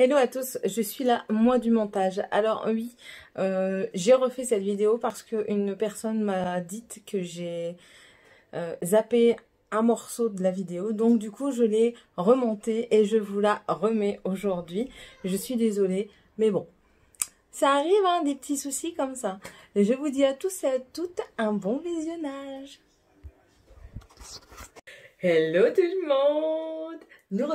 Hello à tous, je suis là, moi du montage. Alors oui, j'ai refait cette vidéo parce qu'une personne m'a dit que j'ai zappé un morceau de la vidéo. Donc du coup, je l'ai remontée et je vous la remets aujourd'hui. Je suis désolée, mais bon, ça arrive, hein, des petits soucis comme ça. Et je vous dis à tous et à toutes un bon visionnage. Hello tout le monde! Nous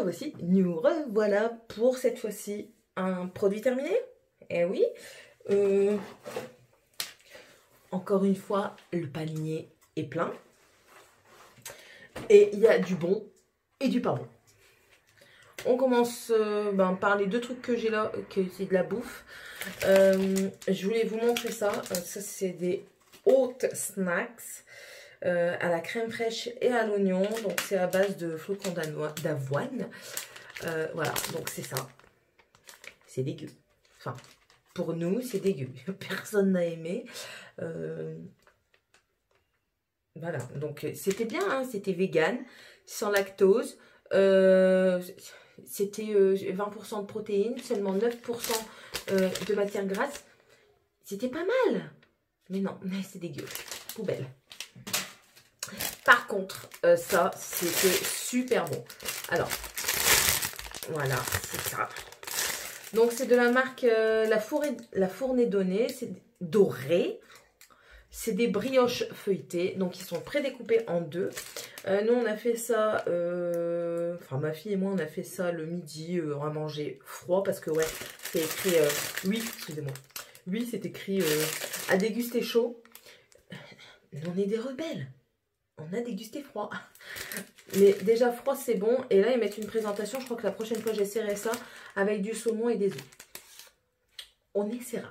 revoilà pour cette fois-ci un produit terminé. Eh oui, encore une fois, le panier est plein. Et il y a du bon et du pas bon. On commence par les deux trucs que j'ai là, que c'est de la bouffe. Je voulais vous montrer ça. Ça, c'est des hot snacks. À la crème fraîche et à l'oignon. Donc c'est à base de flocons d'avoine. Voilà, donc c'est ça. C'est dégueu. Enfin, pour nous, c'est dégueu. Personne n'a aimé. Voilà, donc c'était bien, hein, c'était vegan, sans lactose. C'était 20% de protéines, seulement 9% de matière grasse. C'était pas mal. Mais non, mais c'est dégueu. Poubelle. Par contre, ça, c'était super bon. Alors, voilà, c'est ça. Donc, c'est de la marque La Fournée Donnée. C'est doré. C'est des brioches feuilletées. Donc, ils sont prédécoupés en deux. Nous, on a fait ça... Enfin, ma fille et moi, on a fait ça le midi. On a mangé froid parce que, ouais, c'est écrit... oui, excusez-moi. Oui, c'est écrit à déguster chaud. On est des rebelles. On a dégusté froid. Mais déjà froid c'est bon. Et là ils mettent une présentation. Je crois que la prochaine fois j'essaierai ça avec du saumon et des œufs. On essaiera.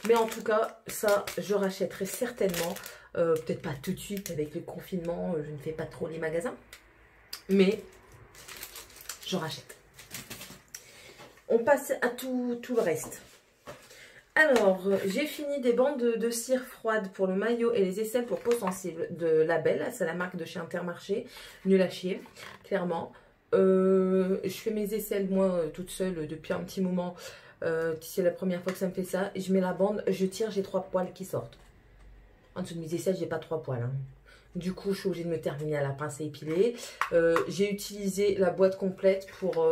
Mais en tout cas ça je rachèterai certainement. Peut-être pas tout de suite avec le confinement. Je ne fais pas trop les magasins. Mais je rachète. On passe à tout le reste. Alors, j'ai fini des bandes de cire froide pour le maillot et les aisselles pour peau sensible de Label. C'est la marque de chez Intermarché. Nul à chier, clairement. Je fais mes aisselles, moi, toute seule depuis un petit moment. C'est la première fois que ça me fait ça. Je mets la bande, je tire, j'ai 3 poils qui sortent. En dessous de mes aisselles, j'ai pas 3 poils. Hein. Du coup, je suis obligée de me terminer à la pince à épiler. J'ai utilisé la boîte complète pour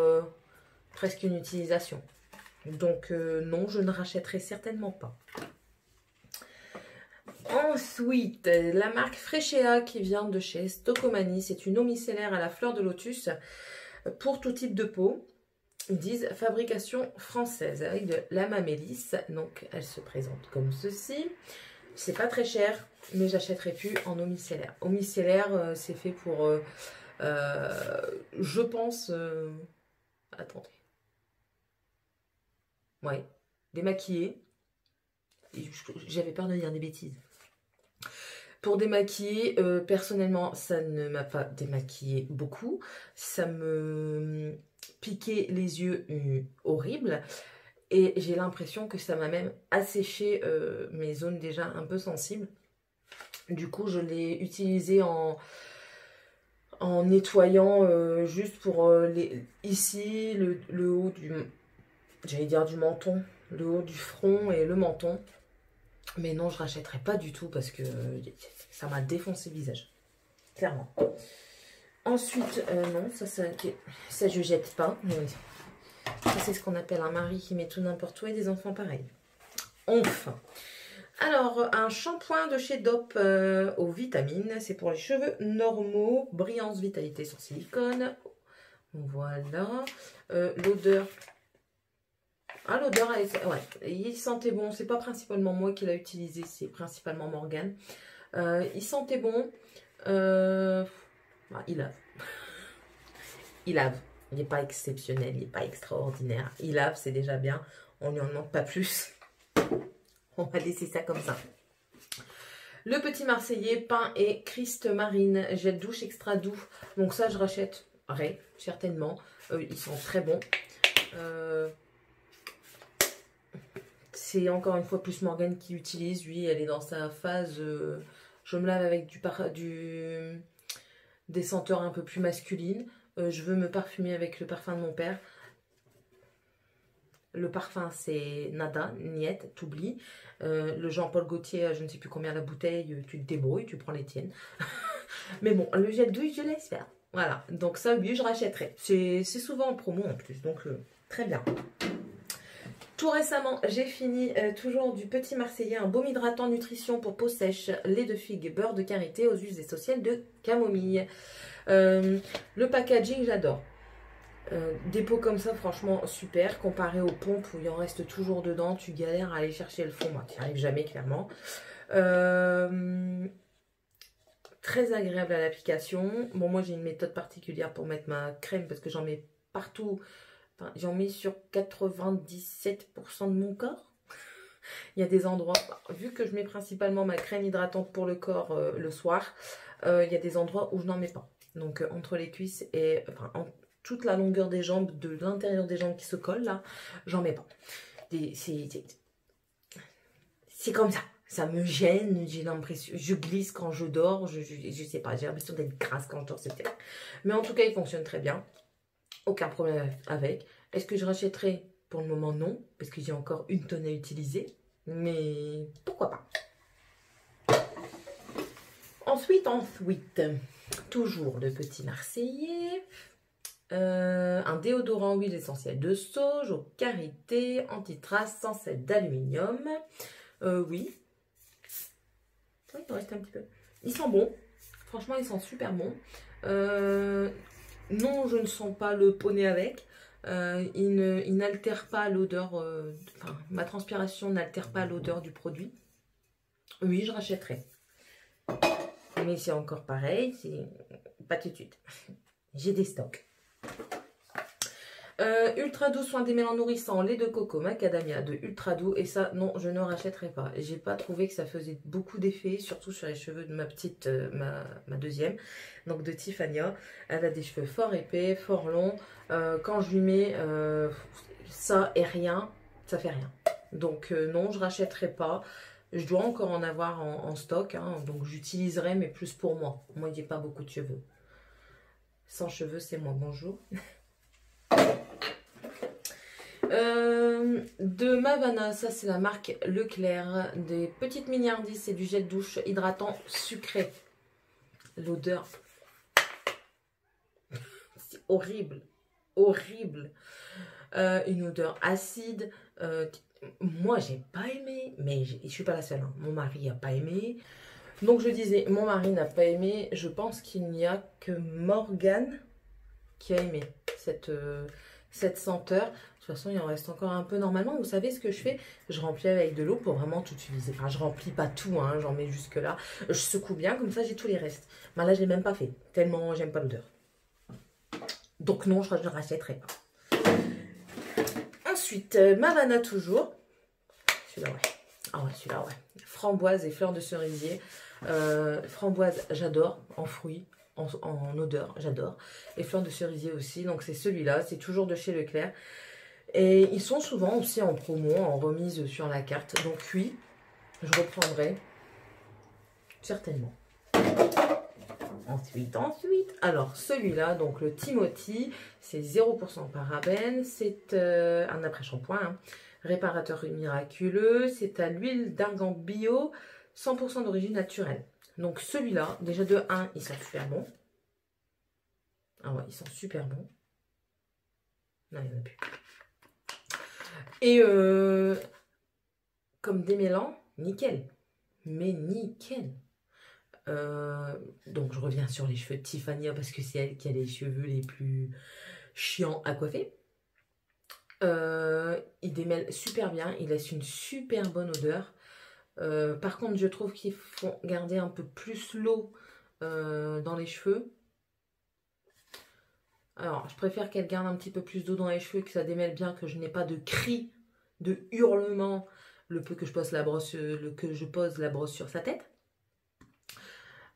presque une utilisation. Donc non, je ne rachèterai certainement pas. Ensuite, la marque Frechéa qui vient de chez Stocomanie. C'est une eau micellaire à la fleur de lotus pour tout type de peau. Ils disent fabrication française avec de la mamélisse. Donc elle se présente comme ceci. C'est pas très cher, mais j'achèterai plus en eau micellaire. Eau micellaire, c'est fait pour, je pense, attendez. Ouais, démaquiller. J'avais peur de dire des bêtises. Pour démaquiller, personnellement, ça ne m'a pas démaquillé beaucoup. Ça me piquait les yeux horrible. Et j'ai l'impression que ça m'a même asséché mes zones déjà un peu sensibles. Du coup, je l'ai utilisé en nettoyant juste pour ici, le haut du... J'allais dire du menton, le haut du front et le menton. Mais non, je rachèterai pas du tout parce que ça m'a défoncé le visage. Clairement. Ensuite, non, ça je jette pas. Ça, c'est ce qu'on appelle un mari qui met tout n'importe où et des enfants pareils. Enfin. Alors, un shampoing de chez Dop aux vitamines. C'est pour les cheveux normaux. Brillance Vitalité sur silicone. Voilà. L'odeur... Ah, l'odeur, ouais, il sentait bon. C'est pas principalement moi qui l'a utilisé, c'est principalement Morgane. Il sentait bon. Il lave. Il lave. Il n'est pas exceptionnel, il n'est pas extraordinaire. Il lave, c'est déjà bien. On lui en demande pas plus. On va laisser ça comme ça. Le petit Marseillais, pain et Christ Marine, gel douche extra doux. Donc ça, je rachèterai certainement. Ils sont très bons. C'est encore une fois plus Morgane qui utilise. Lui, elle est dans sa phase... je me lave avec des senteurs un peu plus masculines. Je veux me parfumer avec le parfum de mon père. Le parfum, c'est nada, niet, t'oublies. Le Jean-Paul Gaultier, je ne sais plus combien la bouteille, tu te débrouilles, tu prends les tiennes. Mais bon, le gel douche, je laisse faire. Voilà, donc ça, oui, je rachèterai. C'est souvent en promo en plus, donc très bien. Tout récemment, j'ai fini toujours du Petit Marseillais, un baume hydratant nutrition pour peau sèche, lait de figue, beurre de karité aux huiles essentielles de camomille. Le packaging, j'adore. Des pots comme ça, franchement, super. Comparé aux pompes où il en reste toujours dedans, tu galères à aller chercher le fond. Moi, qui arrive jamais, clairement. Très agréable à l'application. Bon, moi, j'ai une méthode particulière pour mettre ma crème parce que j'en mets partout. Enfin, j'en mets sur 97% de mon corps. Il y a des endroits, vu que je mets principalement ma crème hydratante pour le corps le soir, il y a des endroits où je n'en mets pas. Donc, entre les cuisses et... Enfin, toute la longueur des jambes, de l'intérieur des jambes qui se collent là, j'en mets pas. C'est comme ça. Ça me gêne, j'ai l'impression, je glisse quand je dors, je sais pas, j'ai l'impression d'être grasse quand je dors, c'est peut-être. Mais en tout cas, il fonctionne très bien. Aucun problème avec. Est-ce que je rachèterai? Pour le moment, non, parce que j'ai encore une tonne à utiliser. Mais pourquoi pas. Ensuite, toujours le Petit Marseillais. Un déodorant huile essentielle de sauge au karité, anti-trace, sans sel d'aluminium. Oui, il en reste un petit peu. Ils sont bons. Franchement, ils sont super bons. Non, je ne sens pas le poney avec. Il n'altère pas l'odeur. Enfin, ma transpiration n'altère pas l'odeur du produit. Oui, je rachèterai. Mais c'est encore pareil. C'est pas tout de suite. J'ai des stocks. Ultra doux soin démêlant nourrissant, lait de coco, macadamia de ultra doux. Et ça, non, je ne rachèterai pas. J'ai pas trouvé que ça faisait beaucoup d'effet, surtout sur les cheveux de ma petite, ma deuxième, donc de Tiffania. Elle a des cheveux fort épais, fort longs. Quand je lui mets ça et rien, ça fait rien. Donc non, je rachèterai pas. Je dois encore en avoir en stock, hein, donc j'utiliserai, mais plus pour moi. Moi, j'ai pas beaucoup de cheveux. Sans cheveux, c'est moi. Bonjour. De Mavana, ça c'est la marque Leclerc, des petites milliardises, c'est du gel douche hydratant sucré. L'odeur, c'est horrible, horrible. Une odeur acide. Moi j'ai pas aimé, mais je suis pas la seule, hein. Mon mari a pas aimé. Donc je disais, mon mari n'a pas aimé. Je pense qu'il n'y a que Morgane qui a aimé cette senteur. De toute façon, il en reste encore un peu normalement. Vous savez ce que je fais? Je remplis avec de l'eau pour vraiment tout utiliser. Enfin, je remplis pas tout, hein, j'en mets jusque là. Je secoue bien, comme ça j'ai tous les restes. Mais là, je l'ai même pas fait, tellement j'aime pas l'odeur. Donc non, je ne rachèterai pas. Ensuite, Mavana toujours. Celui-là, ouais. Ah ouais, celui-là, ouais. Framboise et fleurs de cerisier. Framboise, j'adore, en fruits. En odeur, j'adore. Et fleurs de cerisier aussi, donc c'est celui-là, c'est toujours de chez Leclerc. Et ils sont souvent aussi en promo, en remise sur la carte. Donc oui, je reprendrai certainement. Ensuite, alors celui-là, donc le Timothy, c'est 0% parabène, c'est un après-shampoing, hein, réparateur miraculeux, c'est à l'huile d'argan bio, 100% d'origine naturelle. Donc celui-là, déjà de 1, ils sont super bons. Ah ouais, ils sont super bons. Non, il n'y en a plus. Et comme démêlant, nickel. Mais nickel. Donc je reviens sur les cheveux de Tiffania parce que c'est elle qui a les cheveux les plus chiants à coiffer. Il démêle super bien. Il laisse une super bonne odeur. Par contre, je trouve qu'il faut garder un peu plus l'eau dans les cheveux. Alors, je préfère qu'elle garde un petit peu plus d'eau dans les cheveux, que ça démêle bien, que je n'ai pas de cris, de hurlements, le peu que je pose la brosse, sur sa tête.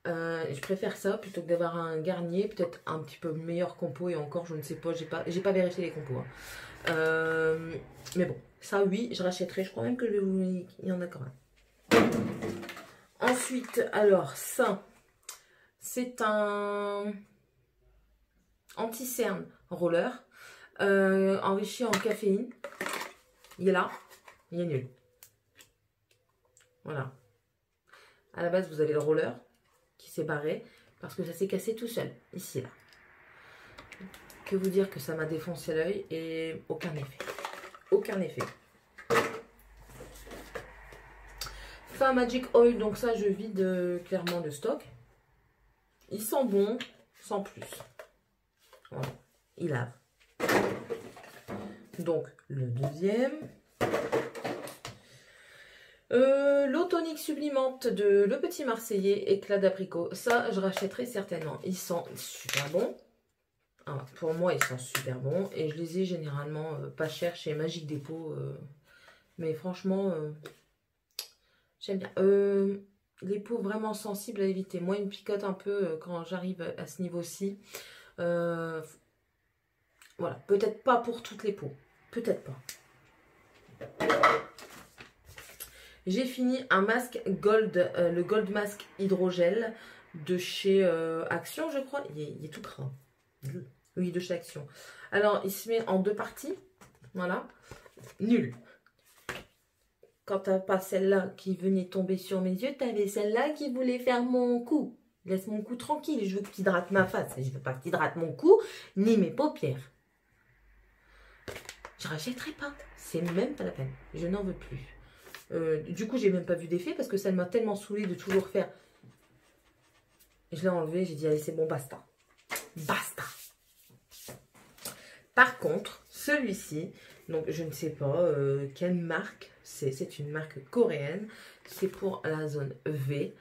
Je préfère ça plutôt que d'avoir un Garnier, peut-être un petit peu meilleur compo, et encore, je ne sais pas, j'ai pas vérifié les compos. Hein. Mais bon, ça oui, je rachèterai, je crois même que il y en a quand même. Ensuite, alors, ça, c'est un anti-cerne roller enrichi en caféine. Il est là, il est nul. Voilà. À la base, vous avez le roller qui s'est barré parce que ça s'est cassé tout seul, ici, là. Que vous dire que ça m'a défoncé l'œil et aucun effet. Aucun effet. Fin Magic Oil, donc ça, je vide clairement le stock. Ils sont bons, sans plus. Voilà, il lave. Donc, le deuxième. L'eau tonique sublimante de Le Petit Marseillais, éclat d'abricot. Ça, je rachèterai certainement. Ils sont super bons. Ah, pour moi, ils sont super bons. Et je les ai généralement pas chers chez Magic Depot. Mais franchement, j'aime bien. Les peaux vraiment sensibles à éviter. Moi, ils me picotent un peu quand j'arrive à ce niveau-ci. Voilà. Peut-être pas pour toutes les peaux. Peut-être pas. J'ai fini un masque Gold, le Gold Mask Hydrogel de chez Action, je crois. Il est tout gras. Oui, de chez Action. Alors, il se met en 2 parties. Voilà. Nul. Quand t'as pas celle-là qui venait tomber sur mes yeux, t'avais celle-là qui voulait faire mon cou. Laisse mon cou tranquille. Je veux que tu hydrates ma face. Je veux pas que tu hydrates mon cou, ni mes paupières. Je rachèterai pas. C'est même pas la peine. Je n'en veux plus. Du coup, j'ai même pas vu d'effet parce que ça m'a tellement saoulé de toujours faire. Je l'ai enlevé, j'ai dit allez, c'est bon, basta. Basta. Par contre, celui-ci, donc je ne sais pas quelle marque c'est. C'est une marque coréenne. C'est pour la zone V.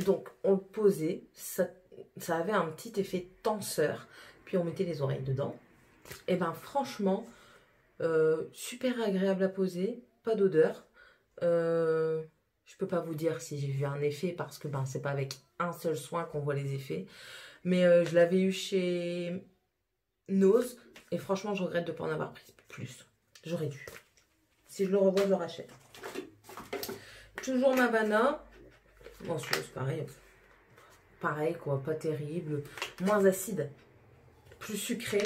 Donc, on le posait. Ça avait un petit effet tenseur. Puis, on mettait les oreilles dedans. Et ben franchement, super agréable à poser. Pas d'odeur. Je peux pas vous dire si j'ai vu un effet parce que ben c'est pas avec un seul soin qu'on voit les effets. Mais je l'avais eu chez Nose et franchement je regrette de ne pas en avoir pris plus. J'aurais dû. Si je le revois, je le rachète. Toujours Navana. Bon, c'est pareil. Pareil quoi, pas terrible. Moins acide. Plus sucré.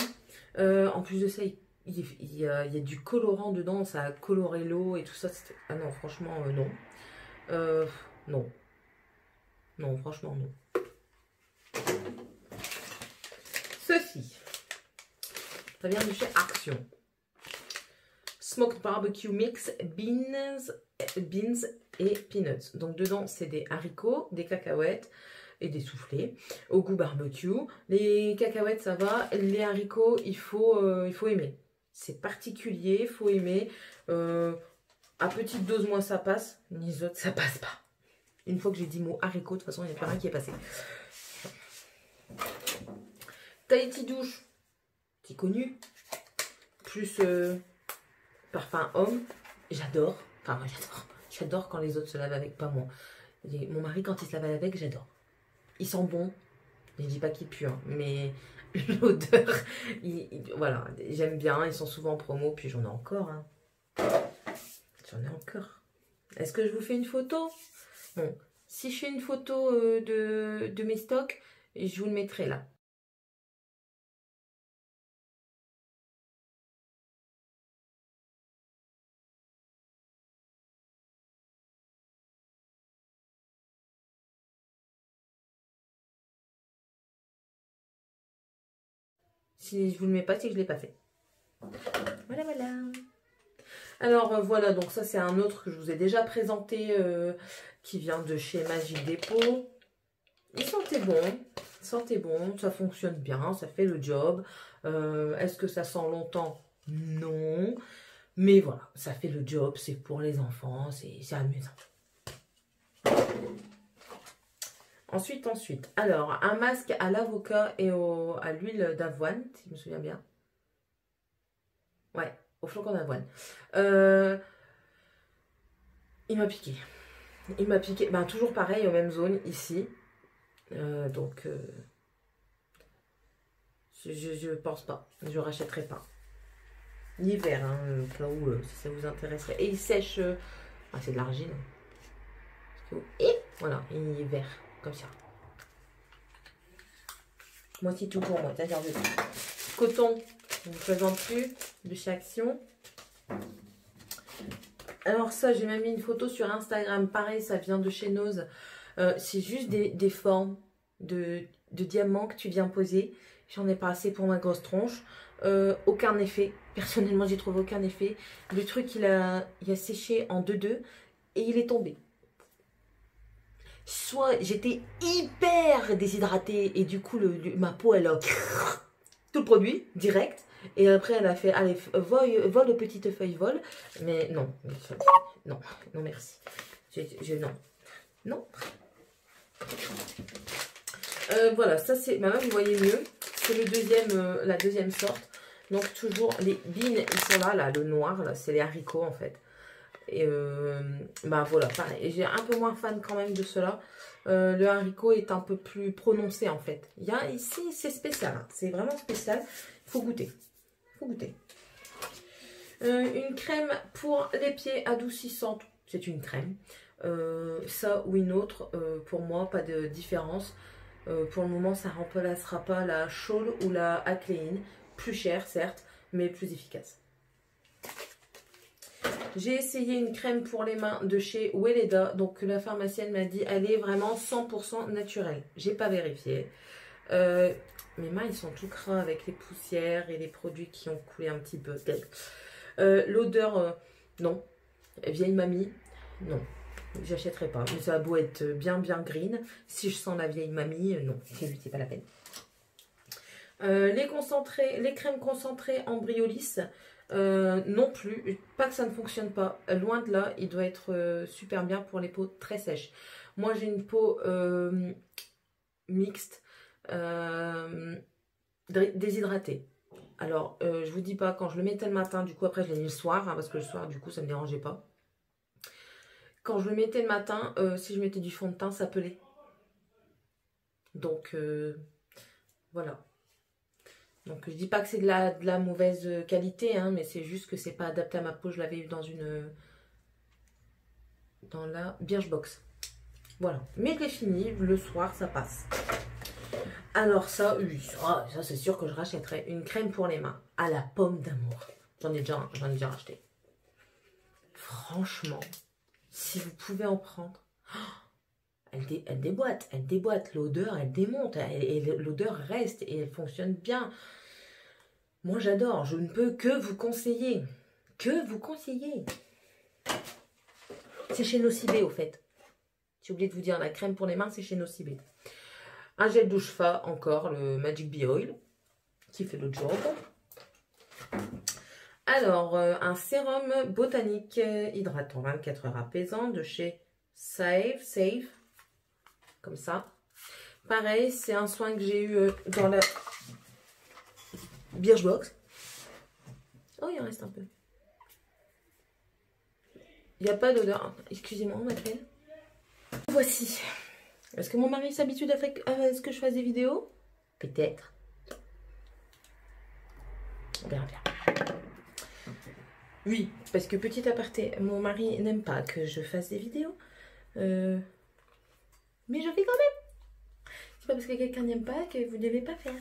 En plus de ça, il y a du colorant dedans, ça a coloré l'eau et tout ça. Ah non, franchement, non. Non. Non, franchement, non. Ceci. Ça vient de chez Action. Smoked Barbecue Mix, beans et peanuts. Donc, dedans, c'est des haricots, des cacahuètes et des soufflés au goût barbecue. Les cacahuètes, ça va. Les haricots, il faut aimer. C'est particulier, il faut aimer. À petite dose, moi, ça passe. Les autres, ça passe pas. Une fois que j'ai dit mot haricot, de toute façon, il n'y a plus rien qui est passé. Tahiti douche, petit connu. Plus parfum homme. J'adore. Enfin, moi, j'adore. J'adore quand les autres se lavent avec, pas moi. Mon mari, quand il se lave avec, j'adore. Ils sont bons. Je dis pas qu'ils puent, hein, mais l'odeur, voilà, j'aime bien. Ils sont souvent en promo, puis j'en ai encore. Hein. J'en ai encore. Est-ce que je vous fais une photo? Bon, si je fais une photo de mes stocks, je vous le mettrai là. Si je vous le mets pas, c'est que je ne l'ai pas fait. Voilà, voilà. Alors, voilà, donc ça, c'est un autre que je vous ai déjà présenté, qui vient de chez Magic Depot. Il sentait bon, ça fonctionne bien, ça fait le job. Est-ce que ça sent longtemps? Non. Mais voilà, ça fait le job, c'est pour les enfants, c'est amusant. Ensuite, alors, un masque à l'avocat et à l'huile d'avoine, si je me souviens bien. Ouais, au flocon d'avoine. Il m'a piqué. Il m'a piqué, ben, toujours pareil, aux mêmes zones, ici. Donc, je pense pas, je rachèterai pas. L'hiver, hein, au cas où, si ça vous intéresserait. Et il sèche, ah, c'est de l'argile. Et voilà, il est vert, comme ça. Moi, c'est tout pour moi, c'est-à-dire de coton, je ne vous présente plus, de chez Action. Alors ça, j'ai même mis une photo sur Instagram. Pareil, ça vient de chez Nose. C'est juste des formes de diamants que tu viens poser. J'en ai pas assez pour ma grosse tronche. Aucun effet. Personnellement, j'ai trouvé aucun effet. Le truc, il a séché en 2-2 et il est tombé. Soit j'étais hyper déshydratée et du coup, ma peau, elle a tout le produit direct. Et après, elle a fait, allez, vole, petite feuille, vole. Mais non, non, non, merci. Non, non. Voilà, ça c'est, maintenant vous voyez mieux. C'est le deuxième, la deuxième sorte. Donc toujours, les beans, ils sont là, le noir, là, c'est les haricots en fait. Et bah voilà, pareil. J'ai un peu moins fan quand même de cela. Le haricot est un peu plus prononcé en fait. Il y a ici, c'est spécial, hein. C'est vraiment spécial. Il faut goûter. Faut goûter. Une crème pour les pieds adoucissante. C'est une crème. Ça ou une autre, pour moi, pas de différence. Pour le moment, ça ne remplacera pas la Scholl ou la Acléine. Plus cher, certes, mais plus efficace. J'ai essayé une crème pour les mains de chez Weleda. Donc, la pharmacienne m'a dit, elle est vraiment 100% naturelle. J'ai pas vérifié. Mes mains, ils sont tout crins avec les poussières et les produits qui ont coulé un petit peu. L'odeur, non. Vieille mamie, non. J'achèterai pas. Mais ça a beau être bien green. Si je sens la vieille mamie, non. C'est pas la peine. Les crèmes concentrées en Briolis, non plus. Pas que ça ne fonctionne pas. Loin de là, il doit être super bien pour les peaux très sèches. Moi, j'ai une peau mixte. Déshydratée. Alors, je vous dis pas, quand je le mettais le matin, du coup après je l'ai mis le soir, hein, parce que le soir du coup ça me dérangeait pas. Quand je le mettais le matin, si je mettais du fond de teint, ça pelait. Donc voilà. Donc je dis pas que c'est de la mauvaise qualité, hein, mais c'est juste que c'est pas adapté à ma peau. Je l'avais eu dans la Birchbox. Voilà. Mais je l'ai fini, le soir ça passe. Alors ça, oui, ça c'est sûr que je rachèterai une crème pour les mains à la pomme d'amour. J'en ai déjà racheté. Franchement, si vous pouvez en prendre, elle déboîte, l'odeur, elle démonte, et l'odeur reste et elle fonctionne bien. Moi j'adore, je ne peux que vous conseiller. Que vous conseiller. C'est chez Nocibé au fait. J'ai oublié de vous dire, la crème pour les mains, c'est chez Nocibé. Un gel douche Fa, encore, le Magic Bee Oil, qui fait le job. Alors, un sérum botanique hydratant 24 heures apaisant de chez Save, comme ça. Pareil, c'est un soin que j'ai eu dans la Birchbox. Oh, il en reste un peu. Il n'y a pas d'odeur. Excusez-moi, ma belle. Voici. Est-ce que mon mari s'habitue à ce que je fasse des vidéos? Peut-être. On verra bien. Oui, parce que petit aparté, mon mari n'aime pas que je fasse des vidéos. Mais je fais quand même. C'est pas parce que quelqu'un n'aime pas que vous ne devez pas faire.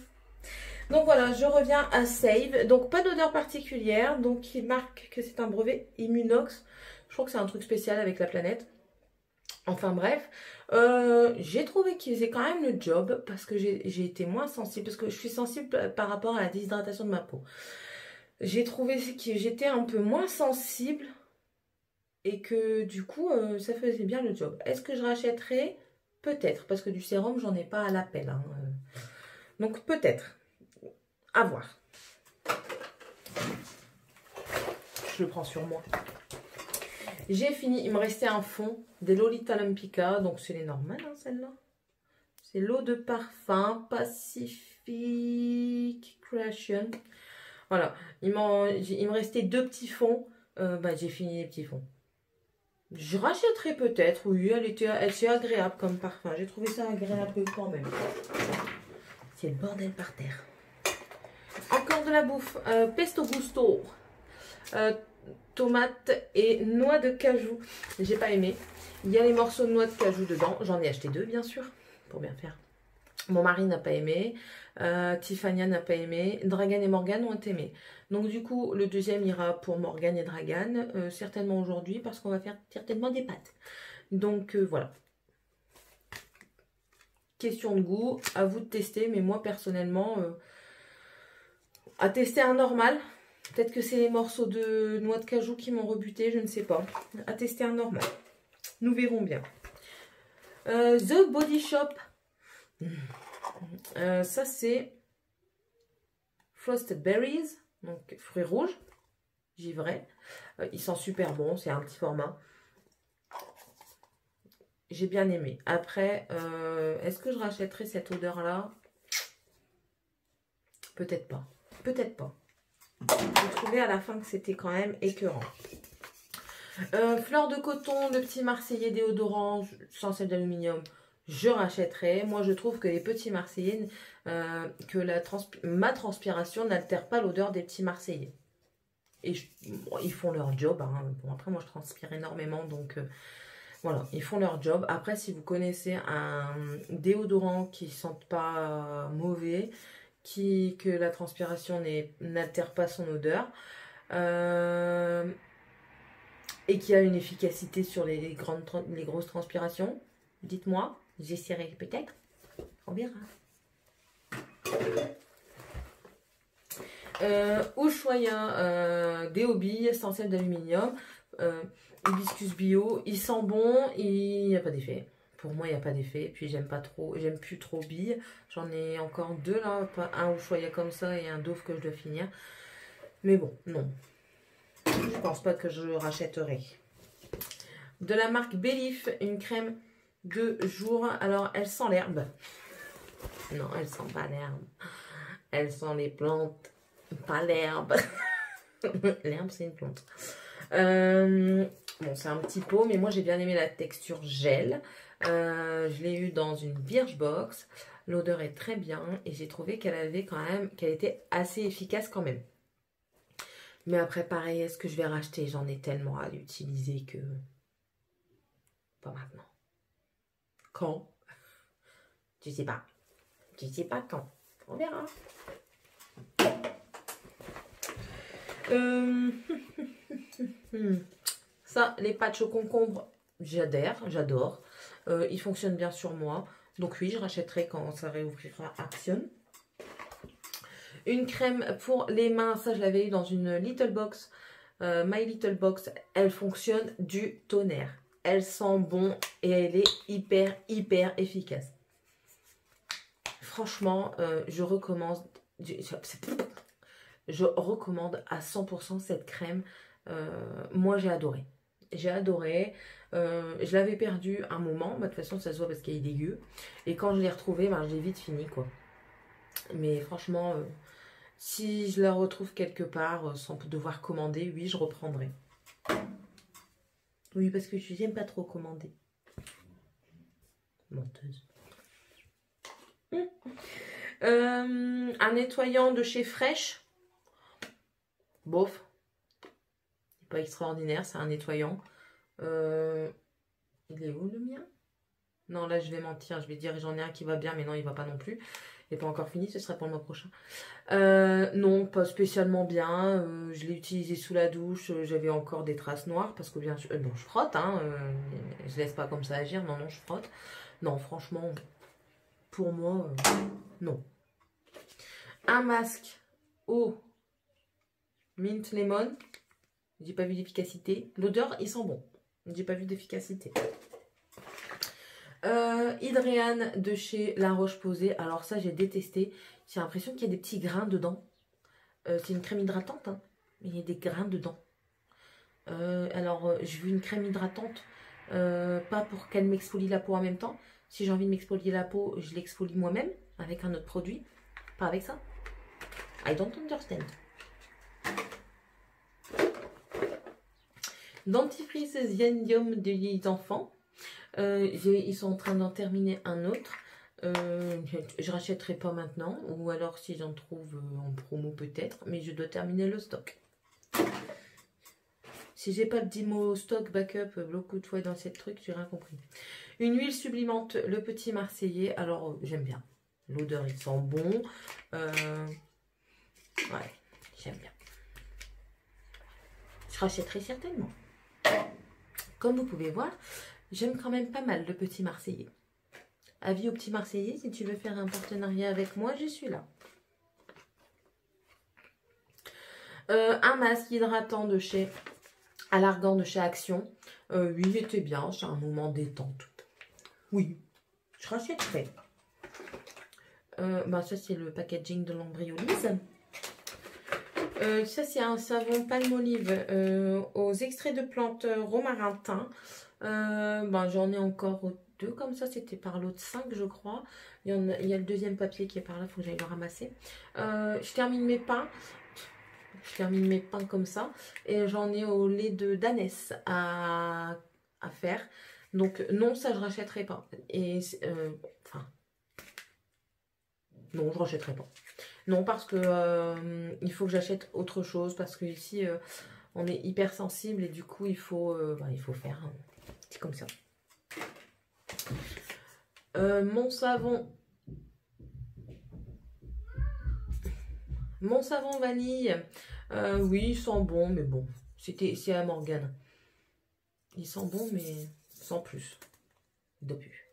Donc voilà, je reviens à Save. Donc pas d'odeur particulière. Donc il marque que c'est un brevet Immunox. Je crois que c'est un truc spécial avec la planète. Enfin bref, j'ai trouvé qu'il faisait quand même le job parce que j'ai été moins sensible, parce que je suis sensible par rapport à la déshydratation de ma peau. J'ai trouvé que j'étais un peu moins sensible et que du coup ça faisait bien le job. Est-ce que je rachèterai? Peut-être, parce que du sérum j'en ai pas à l'appel. Hein. Donc peut-être, à voir. Je le prends sur moi. J'ai fini, il me restait un fond des Lolita Olympica, donc c'est les normales hein, celle-là. C'est l'eau de parfum Pacific Creation. Voilà, il me restait 2 petits fonds, j'ai fini les petits fonds. Je rachèterai peut-être, oui, c'est agréable comme parfum, j'ai trouvé ça agréable quand même. C'est le bordel par terre. Encore de la bouffe, pesto gusto. Tomate et noix de cajou. J'ai pas aimé. Il y a les morceaux de noix de cajou dedans. J'en ai acheté 2 bien sûr. Pour bien faire. Mon mari n'a pas aimé. Tiffania n'a pas aimé. Dragan et Morgane ont aimé. Donc du coup, le deuxième ira pour Morgane et Dragan, certainement aujourd'hui, parce qu'on va faire certainement des pâtes. Donc voilà. Question de goût, à vous de tester, mais moi personnellement, à tester un normal. Peut-être que c'est les morceaux de noix de cajou qui m'ont rebuté, je ne sais pas. À tester un normal. Nous verrons bien. The Body Shop. Ça c'est Frosted Berries, donc fruits rouges, givrés. Ils sont super bons, c'est un petit format. J'ai bien aimé. Après, est-ce que je rachèterai cette odeur-là? Peut-être pas. Peut-être pas. J'ai trouvé à la fin que c'était quand même écœurant. Fleur de coton, le petit Marseillais déodorant sans sel d'aluminium, je rachèterai. Moi, je trouve que les petits Marseillais, ma transpiration n'altère pas l'odeur des petits Marseillais. Et bon, ils font leur job. Hein. Bon, après, moi, je transpire énormément, donc voilà, ils font leur job. Après, si vous connaissez un déodorant qui ne sent pas mauvais, que la transpiration n'altère pas son odeur, et qui a une efficacité sur les grosses transpirations, dites-moi, j'essaierai peut-être, on verra. Ushuaïa Déobi, sans sel d'aluminium, hibiscus bio, il sent bon, il n'y a pas d'effet. Pour moi, il n'y a pas d'effet. Puis j'aime plus trop bille. J'en ai encore deux là, un Ushuaïa comme ça et un Dove que je dois finir. Mais bon, non. Je pense pas que je rachèterai. De la marque Belif, une crème de jour. Alors, elle sent l'herbe. Non, elle sent pas l'herbe. Elle sent les plantes, pas l'herbe. L'herbe, c'est une plante. Bon, c'est un petit pot, mais moi, j'ai bien aimé la texture gel. Je l'ai eu dans une Birchbox. L'odeur est très bien et j'ai trouvé qu'elle était assez efficace quand même. Mais après, pareil, est-ce que je vais racheter? J'en ai tellement à l'utiliser que... Pas maintenant. Quand? Je sais pas. Je sais pas quand. On verra. Ça, les patchs au concombre, j'adore. Ils fonctionnent bien sur moi. Donc oui, je rachèterai quand ça réouvrira Action. Une crème pour les mains, ça je l'avais eu dans une Little Box. My Little Box, elle fonctionne du tonnerre. Elle sent bon et elle est hyper efficace. Franchement, je recommande à 100% cette crème. Moi, j'ai adoré. J'ai adoré. Je l'avais perdu un moment. Bah, de toute façon, ça se voit parce qu'elle est dégueu. Et quand je l'ai retrouvée, bah, j'ai vite fini, quoi. Mais franchement, si je la retrouve quelque part sans devoir commander, oui, je reprendrai. Oui, parce que je n'aime pas trop commander. Menteuse. Un nettoyant de chez Fresh. Bof. Pas extraordinaire, c'est un nettoyant. Il est où le mien? Non, là je vais mentir, je vais dire j'en ai un qui va bien, mais non, il va pas non plus. Il n'est pas encore fini, ce sera pour le mois prochain. Non, pas spécialement bien. Je l'ai utilisé sous la douche, j'avais encore des traces noires, parce que bien sûr, bon, je frotte, hein, je laisse pas comme ça agir, non, je frotte. Non, franchement, pour moi, non. Un masque au mint lemon. J'ai pas vu d'efficacité. L'odeur, il sent bon. J'ai pas vu d'efficacité. Hydréane de chez La Roche-Posay. Alors ça, j'ai détesté. J'ai l'impression qu'il y a des petits grains dedans. C'est une crème hydratante, hein, mais il y a des grains dedans. Je veux une crème hydratante. Pas pour qu'elle m'exfolie la peau en même temps. Si j'ai envie de m'exfolier la peau, je l'exfolie moi-même avec un autre produit. Pas avec ça. I don't understand. Dentifrice Zendium des enfants. Ils sont en train d'en terminer un autre. Je rachèterai pas maintenant. Ou alors si j'en trouve en promo peut-être. Mais je dois terminer le stock. Si j'ai pas le Dimo stock backup beaucoup de fois dans cette truc, j'ai rien compris. Une huile sublimante, le petit Marseillais. Alors j'aime bien. L'odeur, il sent bon. Ouais, j'aime bien. Je rachèterai certainement. Comme vous pouvez voir, j'aime quand même pas mal le Petit Marseillais. Avis au Petit Marseillais, si tu veux faire un partenariat avec moi, je suis là. Un masque hydratant de chez Allergan de chez Action. Oui, il était bien, c'est un moment détente. Oui, je rachèterai. Ça, c'est le packaging de l'Embryolyse. Ça, c'est un savon Palmolive aux extraits de plantes romarin thym. J'en ai encore 2 comme ça. C'était par l'autre 5, je crois. Il y a le deuxième papier qui est par là. Il faut que j'aille le ramasser. Je termine mes pains. Je termine mes pains comme ça. Et j'en ai au lait de d'ânesse à faire. Donc, non, ça, je rachèterai pas. Et, non, je rachèterai pas. Non, parce que il faut que j'achète autre chose. Parce que ici, on est hyper sensible. Et du coup, il faut faire. C'est comme ça. Mon savon vanille. Oui, il sent bon, mais bon. C'est à Morgane. Il sent bon, mais sans plus. Il doit plus.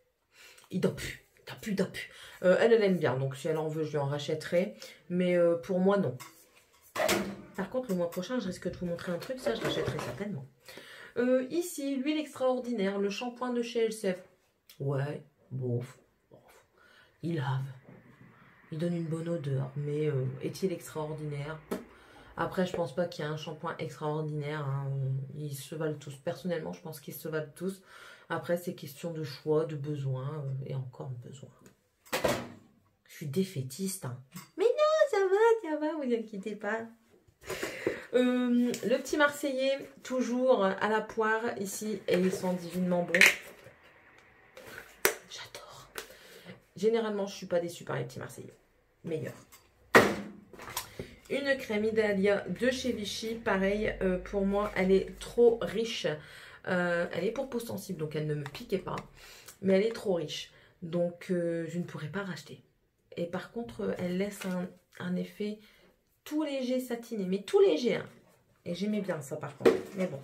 Il doit plus. Il doit plus. Elle aime bien. Donc, si elle en veut, je lui en rachèterai. Mais pour moi, non. Par contre, le mois prochain, je risque de vous montrer un truc. Ça, je rachèterai certainement. Ici, l'huile extraordinaire. Le shampoing de chez Elseve. Ouais, bon. Il lave. Il donne une bonne odeur. Mais est-il extraordinaire? Après, je pense pas qu'il y ait un shampoing extraordinaire. Hein. Ils se valent tous. Personnellement, je pense qu'ils se valent tous. Après, c'est question de choix, de besoin. Et encore de besoin. Je suis défaitiste. Hein. Mais non, ça va, vous inquiétez pas. Le Petit Marseillais, toujours à la poire ici. Et ils sont divinement bons. J'adore. Généralement, je suis pas déçue par les Petits Marseillais. Meilleur. Une crème Idalia de chez Vichy. Pareil, pour moi, elle est trop riche. Elle est pour peau sensible, donc elle ne me piquait pas. Mais elle est trop riche. Donc, je ne pourrais pas racheter. Et par contre, elle laisse un effet tout léger satiné. Mais tout léger. Hein. Et j'aimais bien ça, par contre. Mais bon.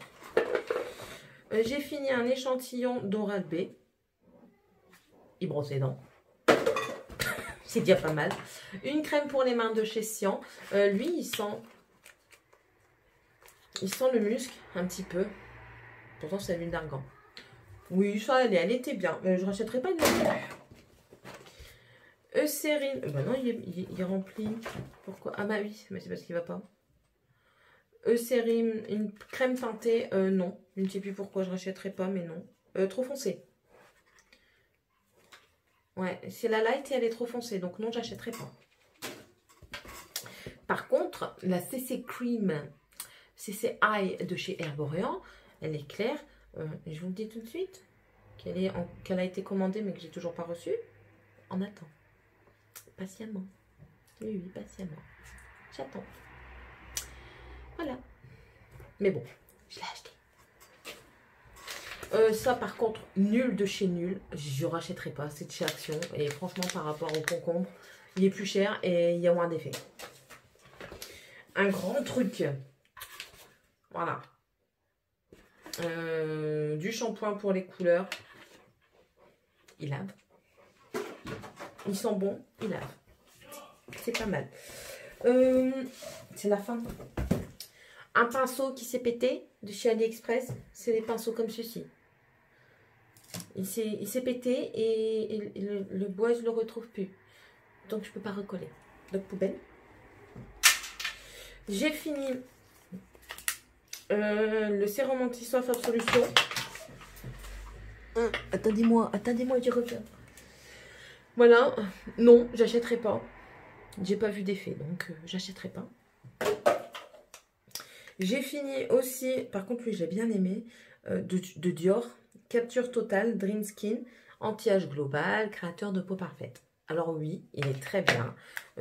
J'ai fini un échantillon d'Oral-B. Il brosse les dents. C'est déjà pas mal. Une crème pour les mains de chez Sian. Lui, il sent le musc un petit peu. Pourtant, c'est l'huile d'argan. Oui, ça, elle était bien. Je ne rachèterai pas une autre. Eucérine. Non, il est rempli. Pourquoi? Ah bah oui, mais c'est parce qu'il ne va pas. Eucérine, une crème teintée. Non, je ne sais plus pourquoi je ne rachèterai pas, mais non. Trop foncé. Ouais, c'est la light et elle est trop foncée, donc non, j'achèterai pas. Par contre, la CC Cream, CC Eye de chez Herborian, elle est claire. Je vous le dis tout de suite, qu'elle a été commandée mais que j'ai toujours pas reçue. On attend. Patiemment. Oui, patiemment. J'attends. Voilà. Mais bon, je l'ai acheté. Ça par contre, nul de chez nul, je rachèterai pas, c'est de chez Action. Et franchement, par rapport au concombre, il est plus cher et il y a moins d'effet. Un grand truc. Voilà. Du shampoing pour les couleurs. Il lave. Il sent bon, il lave. C'est pas mal. C'est la fin. Un pinceau qui s'est pété de chez AliExpress. C'est des pinceaux comme ceci. Il s'est pété et le bois, je ne le retrouve plus. Donc, je ne peux pas recoller. Donc, poubelle. J'ai fini le sérum anti-soif Absolution. Attendez-moi, je reviens. Voilà. Non, j'achèterai pas. J'ai pas vu d'effet, donc j'achèterai pas. J'ai fini aussi, par contre, lui, j'ai bien aimé, de Dior. Capture totale, Dream Skin, anti-âge global, créateur de peau parfaite. Alors oui, il est très bien.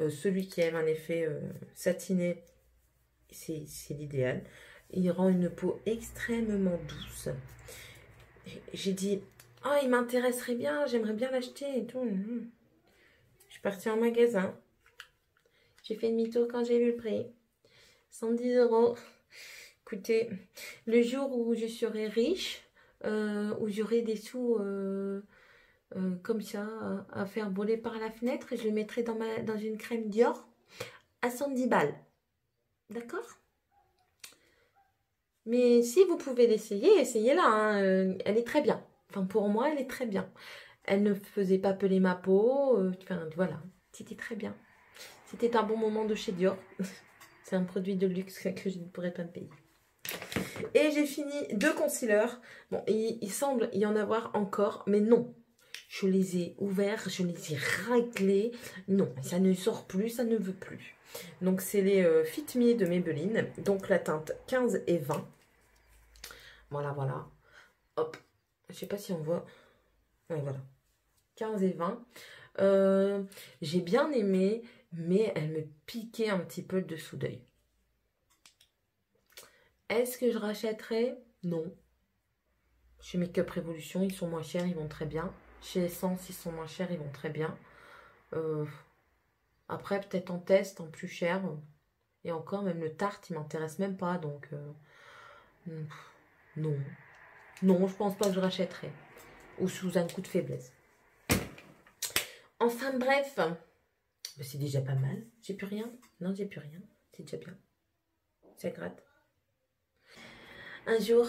Celui qui aime un effet satiné, c'est l'idéal. Il rend une peau extrêmement douce. J'ai dit, oh, il m'intéresserait bien, j'aimerais bien l'acheter et tout. suis partie en magasin. J'ai fait demi-tour quand j'ai vu le prix. 110 €. Écoutez, le jour où je serai riche, où j'aurai des sous comme ça à faire voler par la fenêtre, je le mettrai dans une crème Dior à 110 balles. D'accord? Mais si vous pouvez l'essayer, essayez-la. Hein. Elle est très bien. Enfin, pour moi, elle est très bien. Elle ne faisait pas peler ma peau. Enfin, voilà. C'était très bien. C'était un bon moment de chez Dior. C'est un produit de luxe que je ne pourrais pas me payer. Et j'ai fini 2 concealers. Bon, il semble y en avoir encore, mais non. Je les ai ouverts, je les ai réglés. Non, ça ne sort plus, ça ne veut plus. Donc, c'est les Fit Me de Maybelline. Donc, la teinte 15 et 20. Voilà, voilà. Hop. Je sais pas si on voit. Ouais, voilà. 15 et 20. J'ai bien aimé, mais elle me piquait un petit peu le dessous d'œil. Est-ce que je rachèterai? Non. Chez Make-up Revolution, ils sont moins chers, ils vont très bien. Chez Essence, ils sont moins chers, ils vont très bien. Après, peut-être en test, en plus cher. Et encore, même le Tarte, il m'intéresse même pas. Donc, non. Non, je pense pas que je rachèterai. Ou sous un coup de faiblesse. Enfin, bref. C'est déjà pas mal. J'ai plus rien. Non, j'ai plus rien. C'est déjà bien. Ça gratte. Un jour,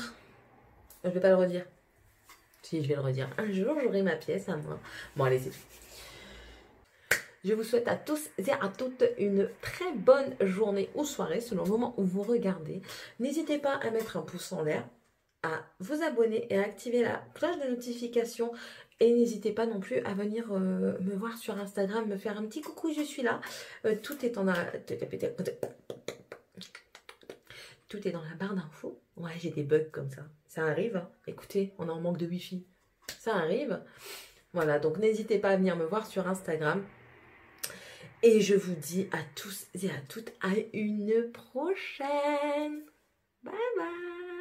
je vais pas le redire. Si, je vais le redire. Un jour, j'aurai ma pièce à moi. Bon, allez, c'est tout. Je vous souhaite à tous et à toutes une très bonne journée ou soirée selon le moment où vous regardez. N'hésitez pas à mettre un pouce en l'air, à vous abonner et à activer la cloche de notification. Et n'hésitez pas non plus à venir me voir sur Instagram, me faire un petit coucou, je suis là. Tout est dans la barre d'infos. Ouais, j'ai des bugs comme ça. Ça arrive. Hein. Écoutez, on est en manque de wifi. Ça arrive. Voilà, donc n'hésitez pas à venir me voir sur Instagram. Et je vous dis à tous et à toutes à une prochaine. Bye bye.